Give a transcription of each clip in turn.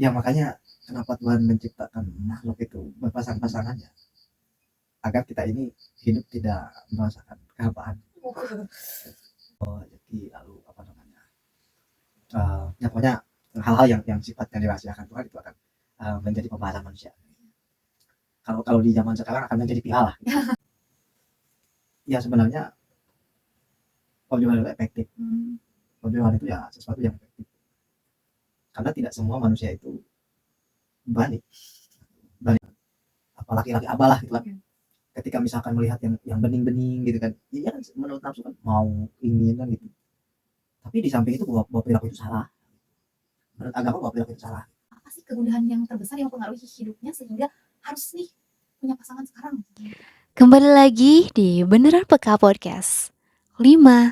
Ya makanya kenapa Tuhan menciptakan makhluk itu berpasang-pasangan ya, agar kita ini hidup tidak merasakan kehampaan. Jadi lalu apa namanya, ya pokoknya hal-hal yang sifatnya dirahasiakan Tuhan itu akan menjadi pembahasan manusia. Kalau di zaman sekarang akan menjadi piala. Ya sebenarnya obrolan itu efektif. Obrolan itu ya sesuatu yang efektif. Karena tidak semua manusia itu berani, apalagi laki abah lah gitu kan. Ketika misalkan melihat yang bening-bening gitu kan, iya kan menurut nafsu kan mau ingin kan gitu. Tapi di samping itu bahwa perilaku itu salah. Menurut agama bahwa perilaku itu salah. Apa sih kemudahan yang terbesar yang mempengaruhi hidupnya sehingga harus nih punya pasangan sekarang? Kembali lagi di Beneran Peka Podcast. 5,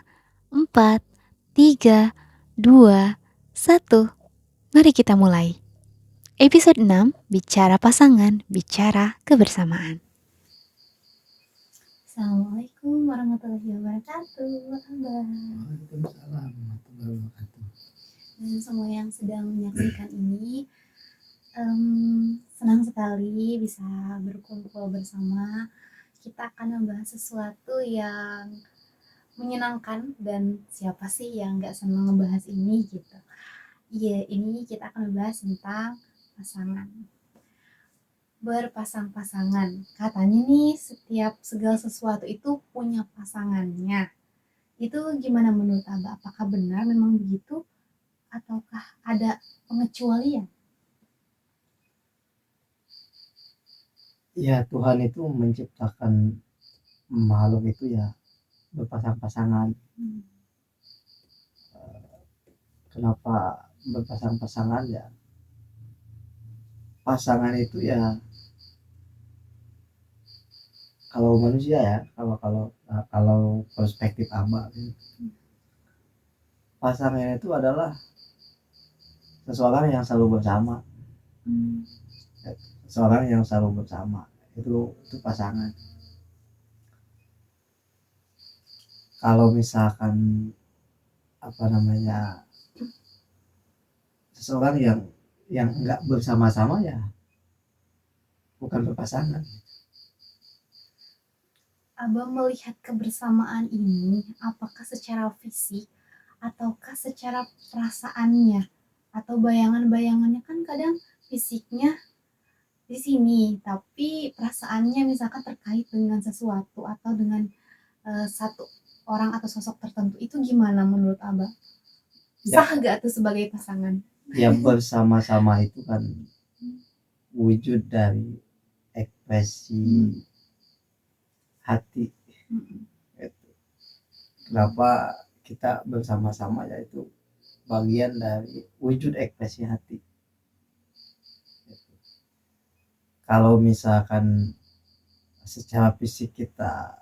4, 3, 2, 1. Mari kita mulai. Episode 6, bicara pasangan, bicara kebersamaan. Assalamualaikum warahmatullahi wabarakatuh, Abah. Waalaikumsalam warahmatullahi wabarakatuh. Dan semua yang sedang menyaksikan ini, senang sekali bisa berkumpul bersama. Kita akan membahas sesuatu yang menyenangkan, dan siapa sih yang gak senang ngebahas ini gitu. Iya, ini kita akan membahas tentang pasangan. Berpasang-pasangan. Katanya nih setiap segala sesuatu itu punya pasangannya. Itu gimana menurut Abah? Apakah benar memang begitu? Ataukah ada pengecualian? Ya Tuhan itu menciptakan makhluk itu ya berpasang-pasangan. Kenapa berpasang-pasangan ya? Pasangan itu ya kalau manusia ya, kalau perspektif Abah, pasangan itu adalah seseorang yang selalu bersama. Seseorang yang selalu bersama itu pasangan. Kalau misalkan apa namanya, seseorang yang enggak bersama-sama ya bukan berpasangan. Abah melihat kebersamaan ini apakah secara fisik ataukah secara perasaannya atau bayangan-bayangannya? Kan kadang fisiknya di sini tapi perasaannya misalkan terkait dengan sesuatu atau dengan satu orang atau sosok tertentu. Itu gimana menurut Abah? Sah gak tuh sebagai pasangan? Ya bersama-sama itu kan wujud dari ekspresi hati. Kenapa kita bersama-sama, yaitu bagian dari wujud ekspresi hati. Kalau misalkan secara fisik kita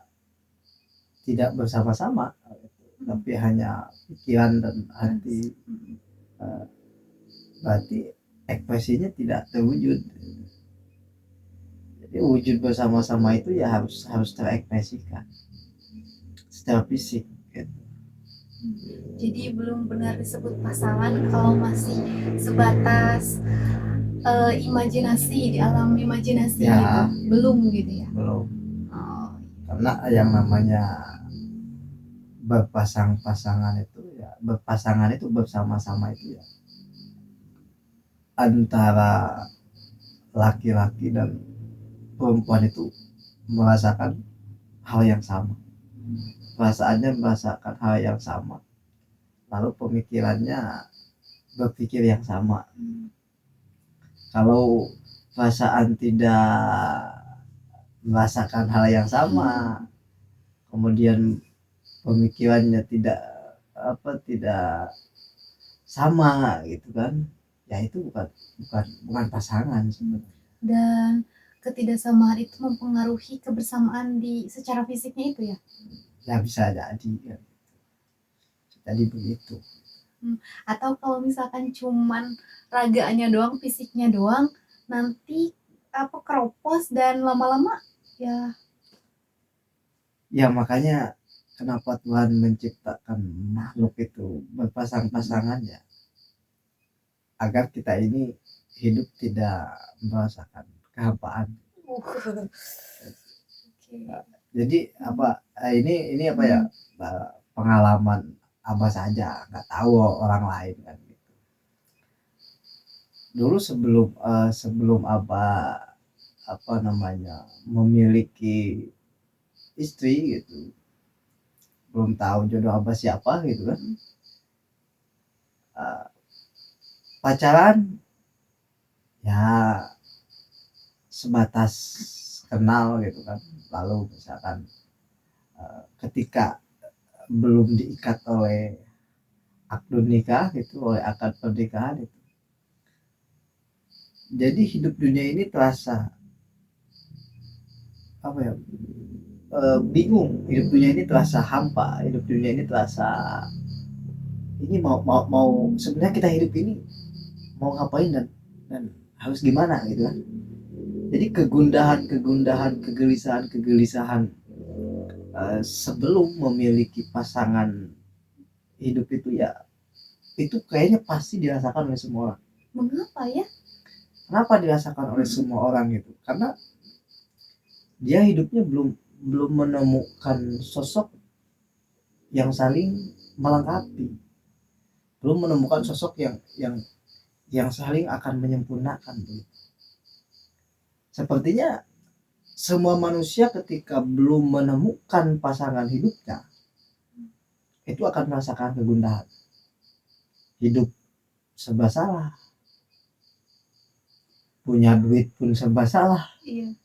tidak bersama-sama, tapi hanya pikiran dan hati, berarti ekspresinya tidak terwujud. Jadi wujud bersama-sama itu ya harus terekspresikan secara fisik gitu. Jadi belum benar disebut pasangan kalau masih sebatas imajinasi, di alam imajinasi ya, gitu. Belum gitu ya? Belum. Karena yang namanya berpasangan itu ya, berpasangan itu bersama-sama itu ya antara laki-laki dan perempuan itu merasakan hal yang sama, perasaannya merasakan hal yang sama, lalu pemikirannya berpikir yang sama. Kalau perasaan tidak merasakan hal yang sama, kemudian pemikirannya tidak sama gitu kan, ya itu bukan pasangan sebenarnya. Dan ketidaksamaan itu mempengaruhi kebersamaan di secara fisiknya itu ya? Ya bisa jadi ya. Jadi begitu. Atau kalau misalkan cuman raganya doang, fisiknya doang, nanti keropos dan lama-lama ya makanya kenapa Tuhan menciptakan makhluk itu berpasang-pasangan ya, agar kita ini hidup tidak merasakan kehampaan. Oke. Jadi ini apa ya, pengalaman Abah saja, nggak tahu orang lain kan gitu. Dulu sebelum Abah memiliki istri gitu, belum tahu jodoh Abah siapa gitu kan. Pacaran ya sebatas kenal gitu kan, lalu misalkan ketika belum diikat oleh akad nikah gitu, oleh akad pernikahan itu, jadi hidup dunia ini terasa apa ya, bingung. Hidup dunia ini terasa hampa, hidup dunia ini terasa ini mau sebenarnya kita hidup ini mau ngapain dan harus gimana gitu kan. Jadi kegelisahan sebelum memiliki pasangan hidup itu ya, itu kayaknya pasti dirasakan oleh semua orang. Mengapa ya? Kenapa dirasakan oleh semua orang gitu? Karena dia hidupnya belum menemukan sosok yang saling melengkapi, belum menemukan sosok yang saling akan menyempurnakan. Sepertinya semua manusia ketika belum menemukan pasangan hidupnya itu akan merasakan kegundahan. Hidup serba salah, punya duit pun serba salah, Iya.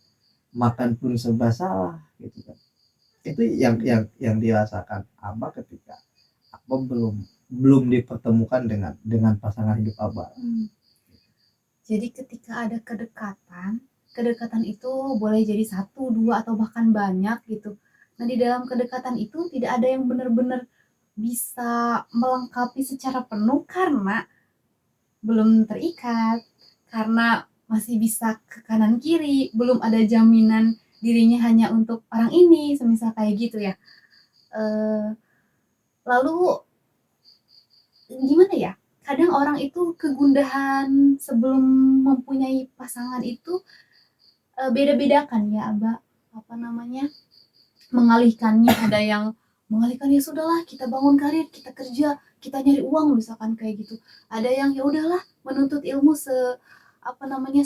makan pun serba salah gitu kan. Itu yang dirasakan Abah ketika Abah belum dipertemukan dengan pasangan hidup Abah. Jadi ketika ada kedekatan itu boleh jadi 1, 2 atau bahkan banyak gitu. Nah, di dalam kedekatan itu tidak ada yang benar-benar bisa melengkapi secara penuh karena belum terikat, karena masih bisa ke kanan kiri, belum ada jaminan dirinya hanya untuk orang ini, semisal kayak gitu ya. Lalu gimana ya? Kadang orang itu kegundahan sebelum mempunyai pasangan itu beda-beda kan ya, Abah, apa namanya, mengalihkannya. Ada yang mengalihkan, ya sudahlah kita bangun karir, kita kerja, kita nyari uang misalkan kayak gitu. Ada yang ya udahlah menuntut ilmu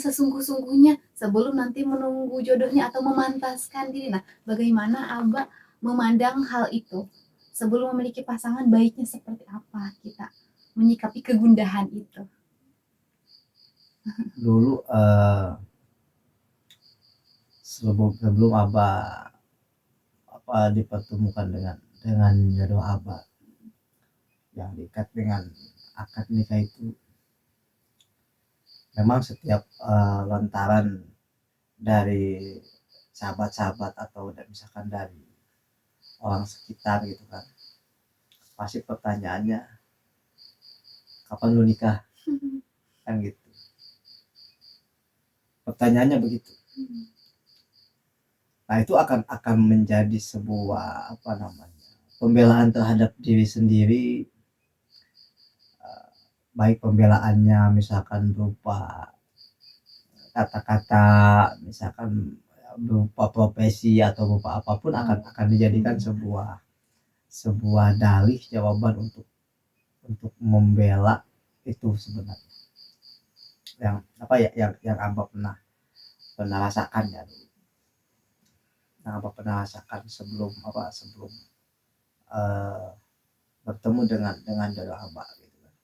sesungguh-sungguhnya sebelum nanti menunggu jodohnya atau memantaskan diri. Nah, bagaimana Abah memandang hal itu? Sebelum memiliki pasangan baiknya seperti apa kita menyikapi kegundahan itu? Dulu sebelum Abah dipertemukan dengan jodoh Abah yang diikat dengan akad nikah itu, memang setiap lontaran dari sahabat-sahabat atau misalkan dari orang sekitar gitu kan, pasti pertanyaannya kapan lu nikah kan gitu, pertanyaannya begitu. Nah itu akan menjadi sebuah pembelaan terhadap diri sendiri, baik pembelaannya misalkan berupa kata-kata, misalkan berupa profesi atau berupa apapun, akan dijadikan sebuah dalih jawaban untuk membela itu sebenarnya. Yang Abah pernah rasakan ya, yang Abah pernah rasakan sebelum bertemu dengan jodoh Abah gitu kan.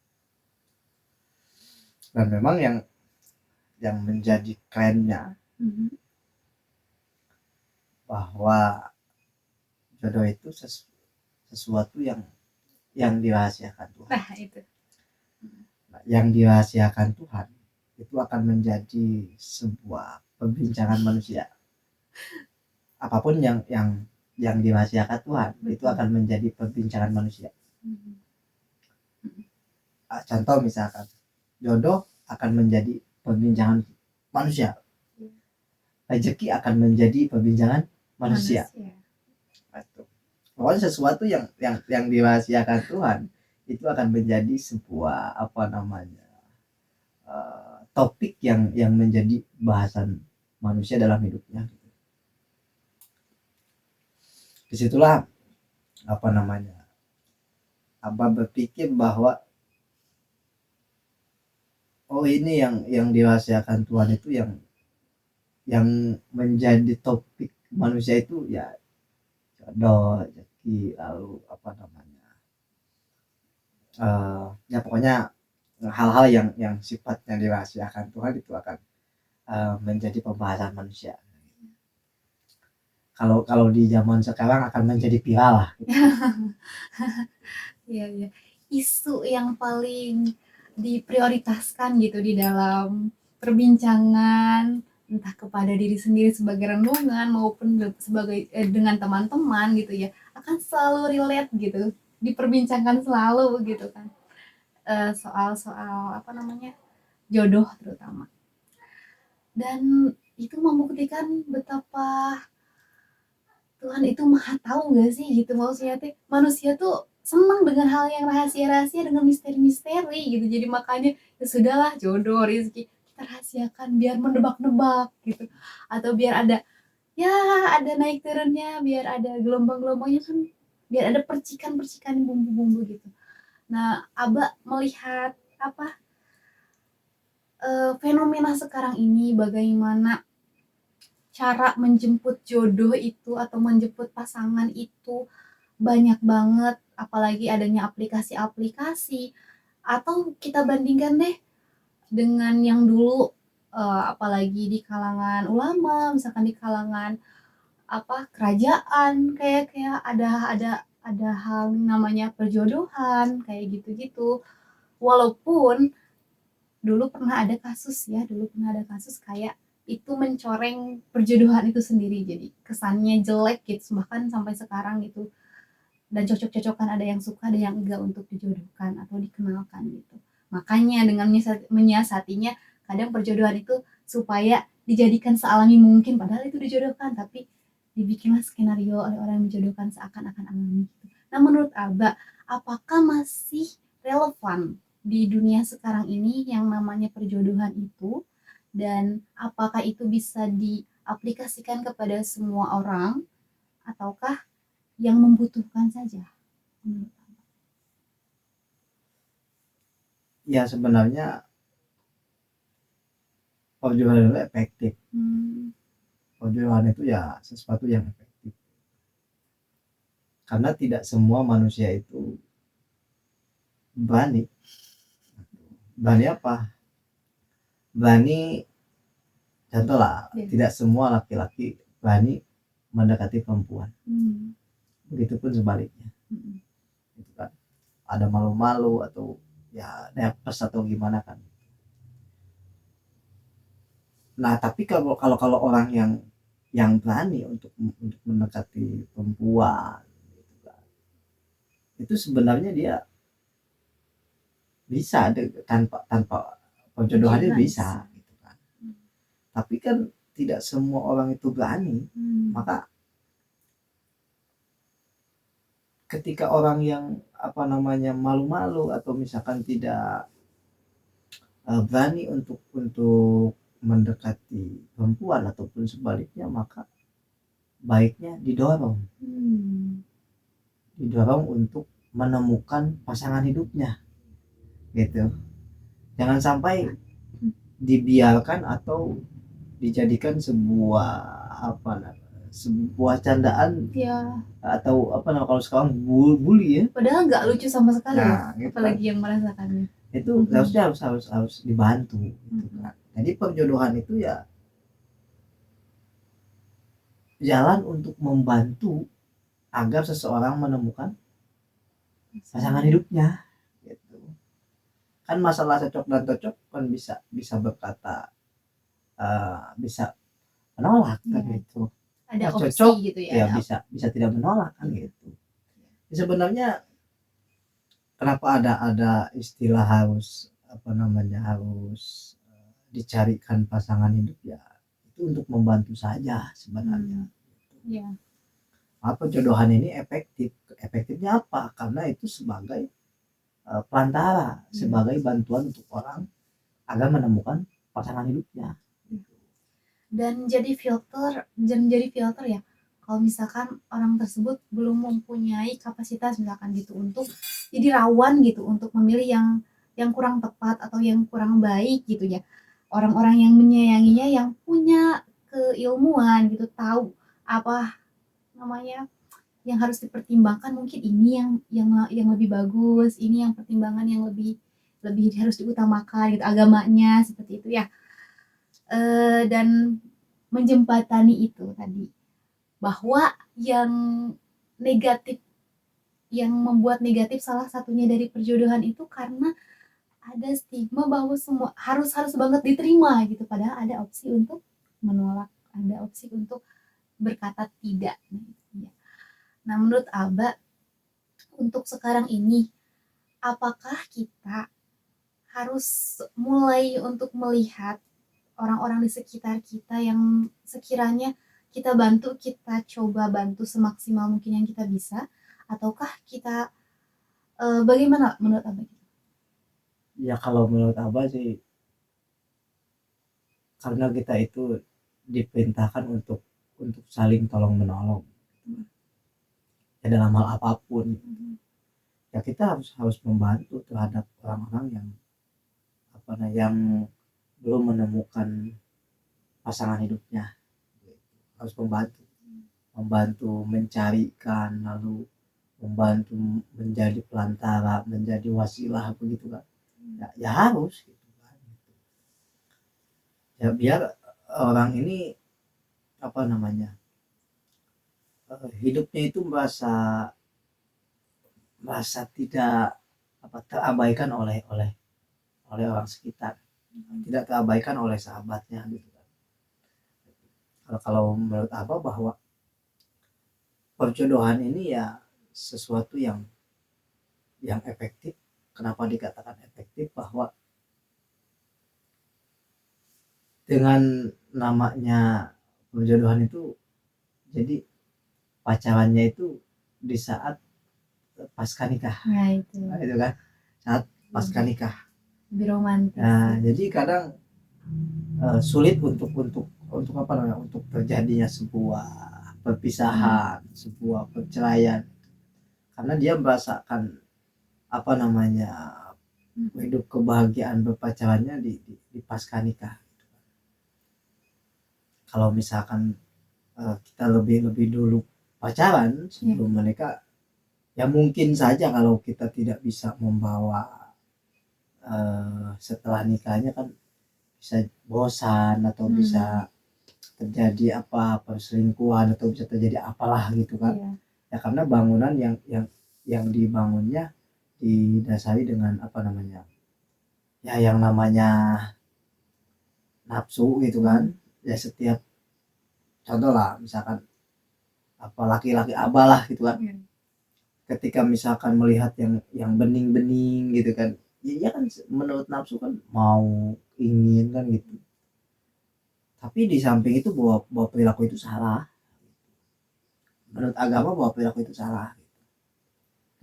Dan memang yang menjadi kerennya bahwa jodoh itu sesuatu yang dirahasiakan Tuhan. Nah, itu. Yang dirahasiakan Tuhan itu akan menjadi sebuah perbincangan manusia. Apapun yang dirahasiakan Tuhan itu akan menjadi perbincangan manusia. Contoh misalkan jodoh akan menjadi perbincangan manusia, rezeki akan menjadi perbincangan manusia. Pokoknya sesuatu yang dirahasiakan Tuhan itu akan menjadi sebuah topik yang menjadi bahasan manusia dalam hidupnya. Disitulah apa namanya, Abah berpikir bahwa oh ini yang dirahasiakan Tuhan itu yang menjadi topik manusia itu ya jodoh, rezeki, lalu apa namanya, ya pokoknya hal-hal yang sifatnya dirahasiakan Tuhan itu akan menjadi pembahasan manusia. Kalau di zaman sekarang akan menjadi viral lah gitu. Iya. Isu yang paling diprioritaskan gitu di dalam perbincangan, entah kepada diri sendiri sebagai renungan maupun sebagai dengan teman-teman gitu ya, akan selalu relate gitu, diperbincangkan selalu gitu kan. Soal apa namanya, jodoh terutama. Dan itu membuktikan betapa Tuhan itu maha tahu gak sih gitu, maksudnya teh manusia tuh senang dengan hal yang rahasia-rahasia, dengan misteri-misteri gitu. Jadi makanya ya sudahlah, jodoh, rezeki kita rahasiakan biar mendebak-nebak gitu, atau biar ada ya ada naik turunnya, biar ada gelombang-gelombangnya kan, biar ada percikan-percikan bumbu-bumbu gitu. Nah, Aba melihat apa fenomena sekarang ini, bagaimana cara menjemput jodoh itu atau menjemput pasangan itu banyak banget, apalagi adanya aplikasi-aplikasi. Atau kita bandingkan deh dengan yang dulu, apalagi di kalangan ulama, misalkan di kalangan apa kerajaan, kayak ada hal namanya perjodohan kayak gitu-gitu. Walaupun dulu pernah ada kasus kayak itu mencoreng perjodohan itu sendiri, jadi kesannya jelek gitu, bahkan sampai sekarang gitu. Dan cocok-cocokan, ada yang suka ada yang enggak untuk dijodohkan atau dikenalkan gitu. Makanya dengan menyiasatinya, kadang perjodohan itu supaya dijadikan sealami mungkin, padahal itu dijodohkan, tapi dibikinlah skenario oleh orang yang menjodohkan seakan-akan alami gitu. Nah, menurut Abah, apakah masih relevan di dunia sekarang ini yang namanya perjodohan itu, dan apakah itu bisa diaplikasikan kepada semua orang ataukah yang membutuhkan saja? Ya sebenarnya perjodohan itu efektif. Perjodohan itu ya sesuatu yang efektif, karena tidak semua manusia itu berani. Berani apa? Berani, contoh lah, tidak semua laki-laki berani mendekati perempuan. Begitupun sebaliknya. Gitu kan. Ada malu-malu atau ya nervous atau gimana kan. Nah, tapi kalau orang yang berani untuk mendekati perempuan gitu kan, itu sebenarnya dia bisa tanpa perjodohannya bisa gitu kan. Tapi kan tidak semua orang itu berani. Maka ketika orang yang apa namanya malu-malu atau misalkan tidak berani untuk mendekati perempuan ataupun sebaliknya, maka baiknya didorong untuk menemukan pasangan hidupnya gitu. Jangan sampai dibiarkan atau dijadikan sebuah candaan ya, atau apa namanya kalau sekarang bully ya, padahal nggak lucu sama sekali nah, gitu apalagi kan. yang merasakannya. Itu harusnya harus dibantu gitu kan. Jadi perjodohan itu ya jalan untuk membantu agar seseorang menemukan pasangan hidupnya gitu. Kan masalah cocok dan cocok kan bisa berkata bisa menolak kan gitu. Ada opsi cocok gitu ya, bisa tidak menolak kan gitu. Sebenarnya kenapa ada istilah harus apa namanya harus dicarikan pasangan hidup, ya itu untuk membantu saja sebenarnya. Apa jodohan ini efektifnya apa? Karena itu sebagai pelantara, sebagai bantuan untuk orang agar menemukan pasangan hidupnya. Dan jadi filter ya kalau misalkan orang tersebut belum mempunyai kapasitas misalkan gitu untuk jadi rawan gitu untuk memilih yang kurang tepat atau yang kurang baik gitu ya. Orang-orang yang menyayanginya yang punya keilmuan gitu, tahu apa namanya yang harus dipertimbangkan, mungkin ini yang lebih bagus, ini yang pertimbangan yang lebih lebih harus diutamakan gitu, agamanya seperti itu ya. Dan menjembatani itu tadi, bahwa yang negatif, yang membuat negatif salah satunya dari perjodohan itu karena ada stigma bahwa semua harus harus banget diterima gitu, padahal ada opsi untuk menolak, ada opsi untuk berkata tidak. Nah, menurut Aba, untuk sekarang ini, apakah kita harus mulai untuk melihat orang-orang di sekitar kita yang sekiranya kita bantu, kita coba bantu semaksimal mungkin yang kita bisa, ataukah kita bagaimana menurut Abah? Ya kalau menurut Abah sih, karena kita itu diperintahkan untuk saling tolong menolong ya dalam hal apapun, ya kita harus membantu terhadap orang-orang yang yang belum menemukan pasangan hidupnya. Harus membantu mencarikan, lalu membantu menjadi pelantara, menjadi wasilah begitu kan. Ya harus gitu kan. Ya biar orang ini hidupnya itu merasa tidak terabaikan oleh orang sekitar, tidak terabaikan oleh sahabatnya gitu kan. Kalau menurut Abah bahwa perjodohan ini ya sesuatu yang efektif. Kenapa dikatakan efektif? Bahwa dengan namanya perjodohan itu, jadi pacarannya itu di saat pasca nikah. Nah itu Nah, itu kan saat pasca nikah. lebih romantis. Nah, jadi kadang sulit untuk untuk terjadinya sebuah perpisahan, sebuah perceraian, karena dia merasakan hidup kebahagiaan berpacarannya di pasca nikah. Kalau misalkan kita lebih dulu pacaran sebelum menikah, ya mungkin saja kalau kita tidak bisa membawa setelah nikahnya kan bisa bosan atau bisa terjadi perselingkuhan atau bisa terjadi apalah gitu kan. Ya karena bangunan yang dibangunnya didasari dengan ya yang namanya nafsu gitu kan. Ya setiap contoh lah misalkan laki-laki abalah gitu kan, ketika misalkan melihat yang bening-bening gitu kan, ya kan menurut nafsu kan mau ingin kan gitu. Tapi di samping itu bahwa perilaku itu salah. Menurut agama bahwa perilaku itu salah.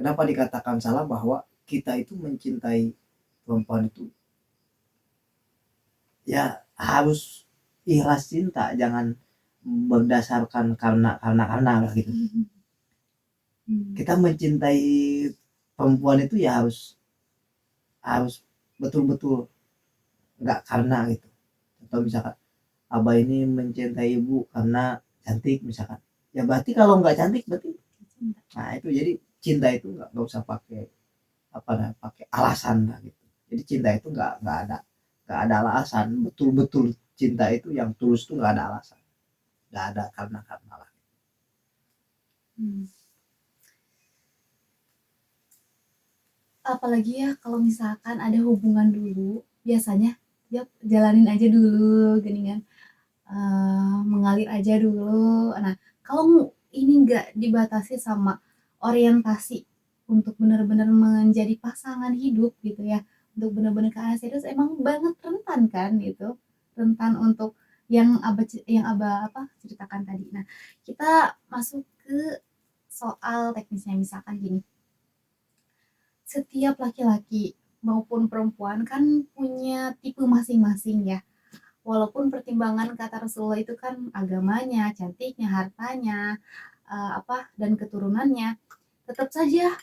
Kenapa dikatakan salah? Bahwa kita itu mencintai perempuan itu ya harus ikhlas cinta, jangan berdasarkan karena gitu. Kita mencintai perempuan itu ya harus betul-betul, nggak karena gitu. Atau misalkan Abah ini mencintai ibu karena cantik misalkan, ya berarti kalau nggak cantik berarti, nah itu jadi cinta itu nggak usah pakai pakai alasan lah gitu. Jadi cinta itu nggak ada alasan, betul-betul cinta itu yang tulus itu nggak ada alasan, nggak ada karena lah. Apalagi ya kalau misalkan ada hubungan dulu, biasanya dia jalanin aja dulu gini kan, mengalir aja dulu. Nah kalau ini nggak dibatasi sama orientasi untuk benar-benar menjadi pasangan hidup gitu ya, untuk benar-benar ke arah serius, emang banget rentan kan gitu, rentan untuk yang abah ceritakan tadi. Nah kita masuk ke soal teknisnya, misalkan gini, setiap laki-laki maupun perempuan kan punya tipe masing-masing ya. walaupun pertimbangan kata Rasulullah itu kan agamanya, cantiknya, hartanya, dan keturunannya, tetap saja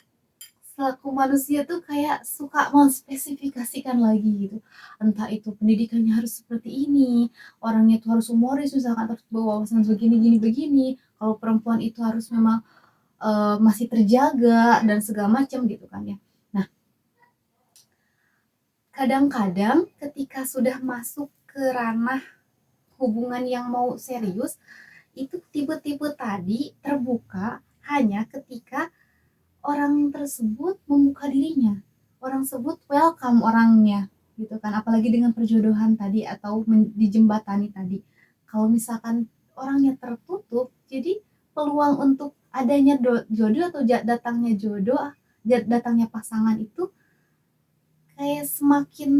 selaku manusia tuh kayak suka menspesifikasikan lagi gitu. Entah itu pendidikannya harus seperti ini, orangnya tuh harus humoris misalkan, harus bawa wawasan begini gini begini, kalau perempuan itu harus memang masih terjaga dan segala macam gitu kan ya. Nah, kadang-kadang ketika sudah masuk ke ranah hubungan yang mau serius, itu tipe-tipe tadi terbuka hanya ketika orang tersebut membuka dirinya, orang tersebut welcome orangnya gitu kan, apalagi dengan perjodohan tadi atau dijembatani tadi. Kalau misalkan orangnya tertutup, jadi peluang untuk adanya jodoh atau datangnya pasangan itu kayak semakin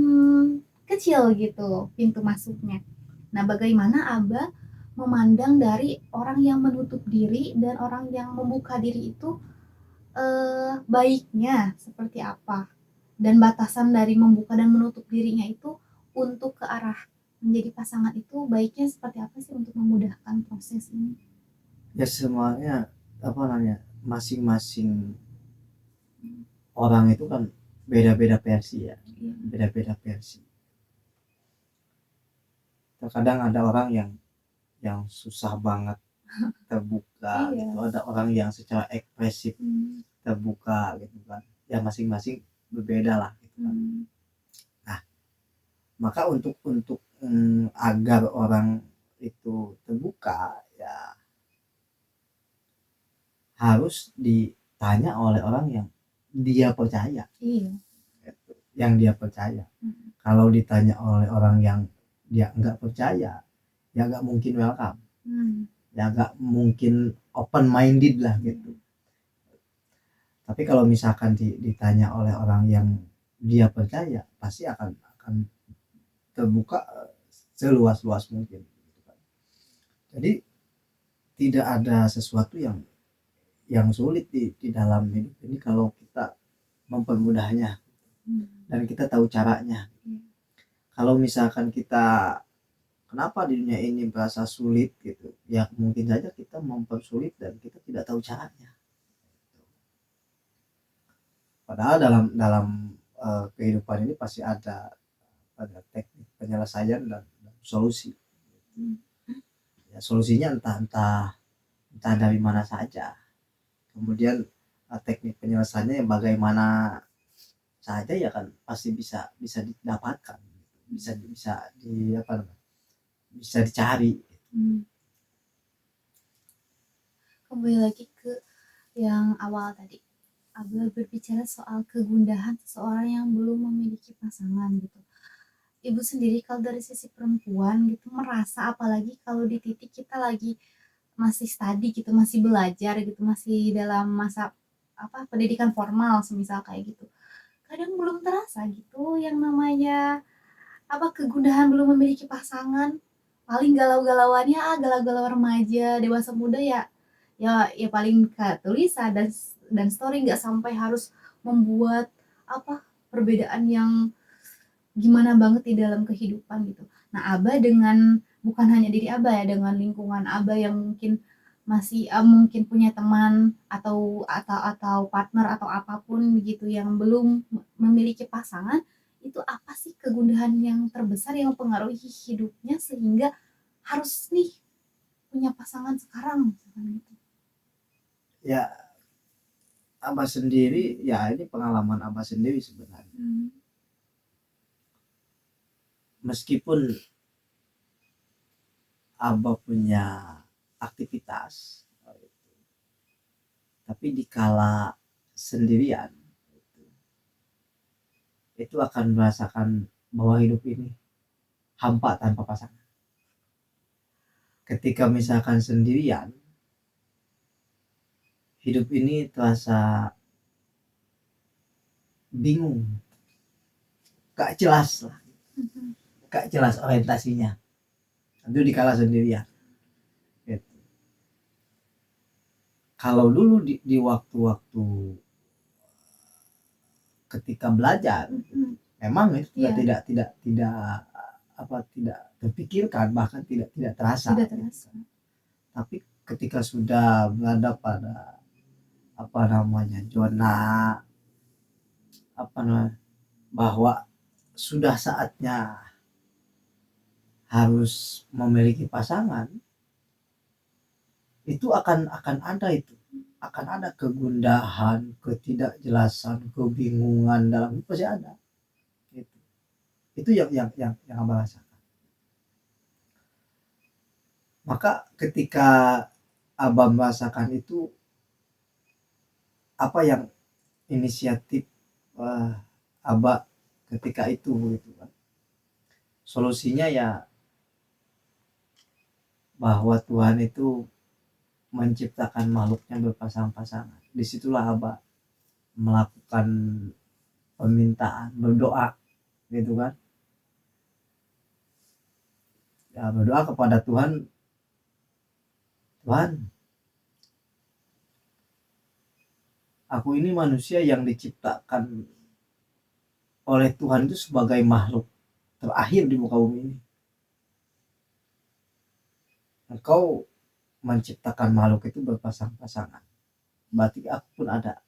kecil gitu pintu masuknya. Nah, bagaimana Aba memandang dari orang yang menutup diri dan orang yang membuka diri itu, baiknya seperti apa? Dan batasan dari membuka dan menutup dirinya itu untuk ke arah menjadi pasangan itu baiknya seperti apa sih untuk memudahkan proses ini? Ya semuanya masing-masing orang itu kan beda-beda versi ya, beda-beda versi. Terkadang ada orang yang susah banget terbuka gitu, ada orang yang secara ekspresif terbuka gitu kan, ya masing-masing berbeda lah gitu kan. Nah, maka untuk agar orang itu terbuka ya harus ditanya oleh orang yang dia percaya, yang dia percaya. Kalau ditanya oleh orang yang dia nggak percaya, ya nggak mungkin welcome, ya nggak mungkin open minded lah gitu. Tapi kalau misalkan ditanya oleh orang yang dia percaya, pasti akan terbuka seluas-luas mungkin. Jadi tidak ada sesuatu yang sulit di dalam hidup ini kalau kita mempermudahnya dan kita tahu caranya. Kalau misalkan kita kenapa di dunia ini merasa sulit gitu, ya mungkin saja kita mempersulit dan kita tidak tahu caranya. Padahal dalam kehidupan ini pasti ada teknik penyelesaian dan solusi. Ya, solusinya entah dari mana saja. Kemudian teknik penyelesaiannya yang bagaimana saja ya kan pasti bisa didapatkan, bisa dicari. Kembali lagi ke yang awal tadi, Abel berbicara soal kegundahan seseorang yang belum memiliki pasangan gitu. Ibu sendiri kalau dari sisi perempuan gitu merasa, apalagi kalau di titik kita lagi masih study gitu, masih belajar gitu, masih dalam masa pendidikan formal semisal kayak gitu, kadang belum terasa gitu yang namanya kegundahan belum memiliki pasangan. Paling galau-galauannya galau-galau remaja, dewasa muda ya paling ke tulisan dan story, nggak sampai harus membuat perbedaan yang gimana banget di dalam kehidupan gitu. Nah, Aba dengan bukan hanya diri Aba ya, dengan lingkungan Aba yang mungkin masih mungkin punya teman atau partner atau apapun begitu yang belum memiliki pasangan, itu apa sih kegundahan yang terbesar yang mempengaruhi hidupnya sehingga harus nih punya pasangan sekarang misalkan gitu? Ya Abah sendiri, ya ini pengalaman Abah sendiri sebenarnya. Meskipun Abah punya aktivitas, tapi dikala sendirian itu akan merasakan bahwa hidup ini hampa tanpa pasangan. Ketika misalkan sendirian, hidup ini terasa bingung, gak jelas lah, gak jelas orientasinya. Itu dikala sendirian. Gitu. Kalau dulu di waktu-waktu ketika belajar, memang tidak tidak terpikirkan, bahkan tidak terasa. Tidak terasa. Tapi ketika sudah berada pada zona bahwa sudah saatnya harus memiliki pasangan, itu akan ada kegundahan, ketidakjelasan, kebingungan dalam itu pasti ada. Itu yang abang rasakan. Maka ketika abang merasakan itu, apa yang inisiatif abah ketika itu gitu kan? Solusinya ya bahwa Tuhan itu menciptakan makhluknya berpasang-pasangan. Disitulah abah melakukan permintaan, berdoa gitu kan, ya berdoa kepada Tuhan, aku ini manusia yang diciptakan oleh Tuhan itu sebagai makhluk terakhir di muka bumi ini. Engkau menciptakan makhluk itu berpasang-pasangan, berarti aku pun ada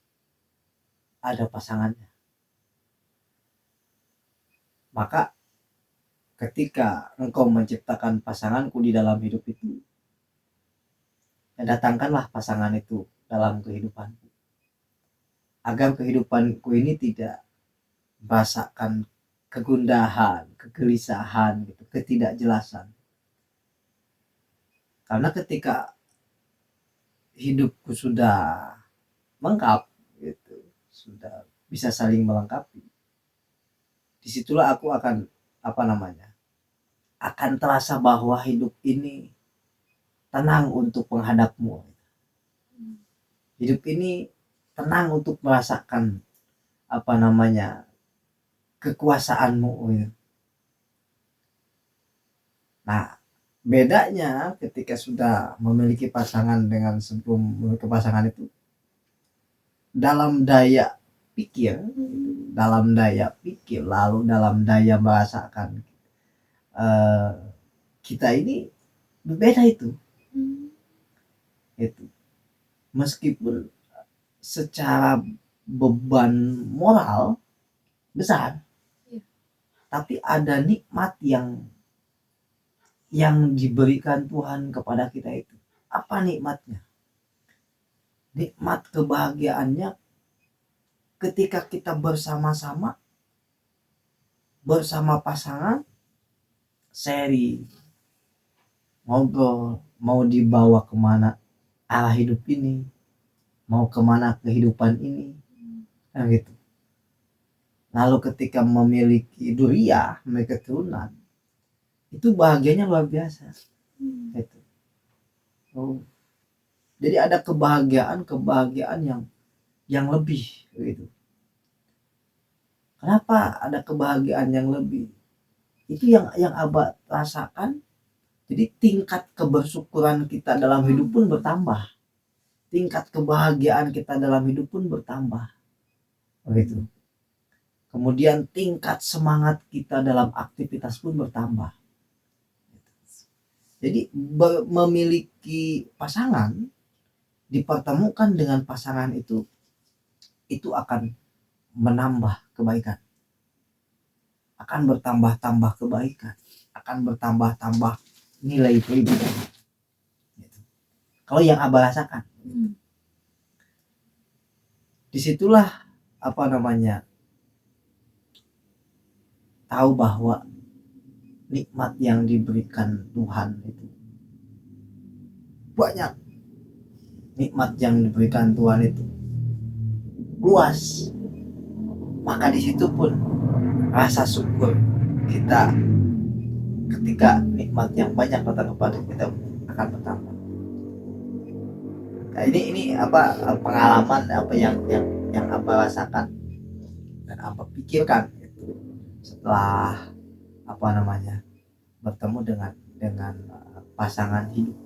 pasangannya. Maka ketika engkau menciptakan pasanganku di dalam hidup itu, ya datangkanlah pasangan itu dalam kehidupanku, agar kehidupanku ini tidak merasakan kegundahan, kegelisahan, gitu, ketidakjelasan. Karena ketika hidupku sudah lengkap, gitu, sudah bisa saling melengkapi, disitulah aku akan akan terasa bahwa hidup ini tenang untuk menghadapmu. Hidup ini tenang untuk merasakan kekuasaanmu. Nah, bedanya ketika sudah memiliki pasangan dengan sebelum memiliki pasangan itu, dalam daya pikir, lalu dalam daya merasakan, kita ini berbeda itu. Meskipun secara beban moral besar, tapi ada nikmat yang diberikan Tuhan kepada kita itu. Apa nikmatnya? Nikmat kebahagiaannya ketika kita bersama-sama, bersama pasangan, sharing, ngobrol, mau dibawa kemana arah hidup ini, mau kemana kehidupan ini, nah gitu. Lalu ketika memiliki duriya, memiliki keturunan, itu bahagianya luar biasa. Gitu. Jadi ada kebahagiaan yang lebih gitu. Kenapa ada kebahagiaan yang lebih? Itu yang abah rasakan. Jadi tingkat kebersyukuran kita dalam hidup pun bertambah. Tingkat kebahagiaan kita dalam hidup pun bertambah. Begitu. Kemudian tingkat semangat kita dalam aktivitas pun bertambah. Jadi memiliki pasangan, dipertemukan dengan pasangan itu akan menambah kebaikan, akan bertambah-tambah kebaikan, akan bertambah-tambah nilai kehidupan. Gitu. Kalau yang abah rasakan, disitulah tahu bahwa nikmat yang diberikan Tuhan itu banyak. Nikmat yang diberikan Tuhan itu luas. Maka di situ pun rasa syukur kita ketika nikmat yang banyak datang kepada kita akan bertambah. Nah, ini pengalaman yang abah rasakan dan abah pikirkan gitu, setelah bertemu dengan pasangan hidup.